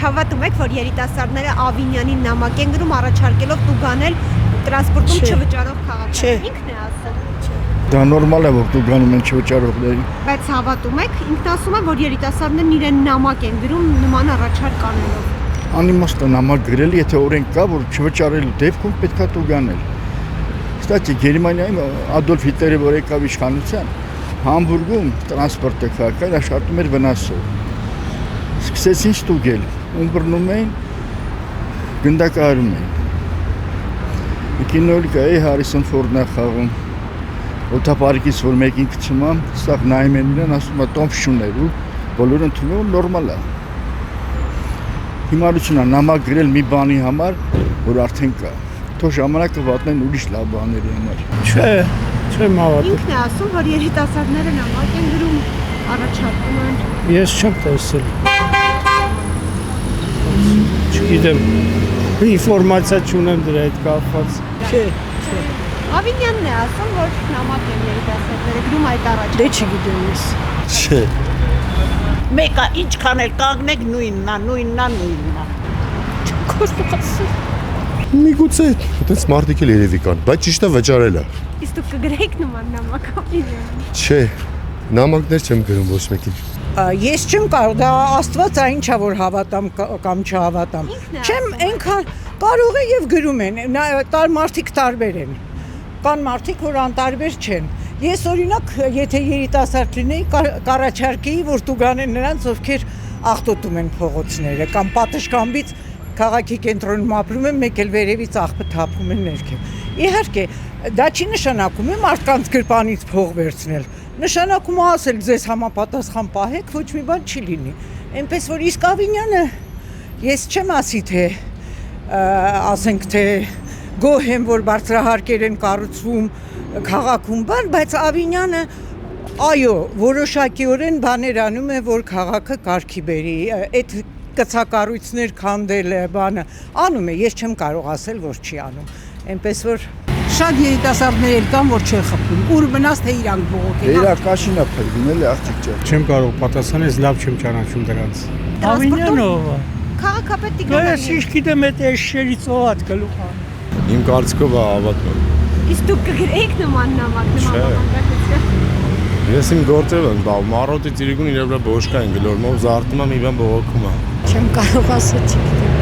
Հավատում եք, որ երիտասարդները Ավինյանին նամակ են գրում առաջարկելով տուգանել տրանսպորտում չվճարող քաղաքացին։ Ինքն է ասում։ Դա նորմալ է, որ տուգանում են չվճարողներին։ Բայց հավատում եք, ինքն ասում է, որ երիտասարդներն իրեն նամակ են գրում նման առաջարկ անելով։ Անիմաստ է նամակ գրել, եթե օրենք կա, որ չվճարելու դեպքում պետք է տուգանել։ Կստати, Գերմանիայում Ադոլֆ Հիտլերը, որ եկավ իշխանության, Համբուրգում տրանսպորտը քաղաքային աշխատում էր վնասով։ Սկսեցին ստուգել, ըմբռնում էին, գնդակահարում էին։ Կինոլիկայի Հարիսոն Ֆորդն է խաղում։ Օթապարքից որ մեկին գցում եմ, սաղ նայում են իրան, ասում է տոմս շուներ ու բոլորը ընդունում նորմալ է։ Հիմարություն է նամակ գրել մի բանի համար, որ արդեն կա։ Թող ժամանակը վատնեն ուրիշ լավ բաների համար։ Չեմ հավատում։ Ինքն է ասում, որ երիտասարդները նամակ են գրում առաջարկում են։ Ես չեմ տեսել։ Չգիտեմ։ Ինֆորմացիա չունեմ դրա հետ կապված։ Չէ։ Ավինյանն է ասում, որ նամակ են երիտասարդները գրում այդ առաջարկը։ Դե չգիտեմ ես։ Չէ։ Մեկը ինչքան էլ կանգնեք նույնն է։ Խոսք ասում։ Միգուցե այդպես մարդիկ էլ երևի կան, բայց ճիշտ է վճարել է։ Իսկ դուք կգրեիք նման նամակ Ավինյանին։ Չէ, նամակներ չեմ գրում ոչ մեկին։ Ես չեմ կարող, դա Աստված է ինչա որ հավատամ կամ չհավատամ։ Չեմ այնքան կարող է եւ գրում են, մարդիկ տարբեր են։ Կան մարդիկ, որ անտարբեր չեն։ Ես օրինակ, եթե երիտասարդ լինեի, կառաջարկեի, որ տուգանեն նրանց, ովքեր աղտոտում են փողոցները կամ պատշգամբից քաղաքի կենտրոնում ապրում են, մեկ էլ վերևից աղբը թափում են ներքև։ Իհարկե, դա չի նշանակում է մարդկանց գրպանից փող վերցնել։ Նշանակում է ասել ձեզ համապատասխան պահեք, ոչ մի բան չի լինի։ Այնպես որ իսկ Ավինյանը ես չեմ ասի թե ասենք թե գոհ եմ, որ բարձրահարկեր են կառուցվում քաղաքում բան, բայց Ավինյանը այո, որոշակիորեն բաներ անում է, որ քաղաքը կարգի բերի։ Այդ կցակառույցներ քանդել է բանը անում է, ես չեմ կարող ասել, որ չի անում։ Այնպես որ շատ երիտասարդներ կան, որ չեն խփում։ Ուր մնաց թե իրանք բողոքեն։ Իրա կաշին է փրկում, էլի աղջիկ ջան։ Չեմ կարող պատասխանել, լավ չեմ ճանաչում դրանց։ Ավինյանով։ Քաղաքապետ Տիգրան։ Ես ինչ գիտեմ, այդ էշերից ո՞ատ գլուխ։ Իմ կարծիքով հավատում եմ։ Իսկ դուք կգրեիք նման նամակ Ես իմ գործով եմ բավ, մարոտի ծիրիկուն իրավրա բոշկա են գլորմով, զարտում եմ իվան բողոքում եմ։ չեմ կարող ասել, չգիտեմ։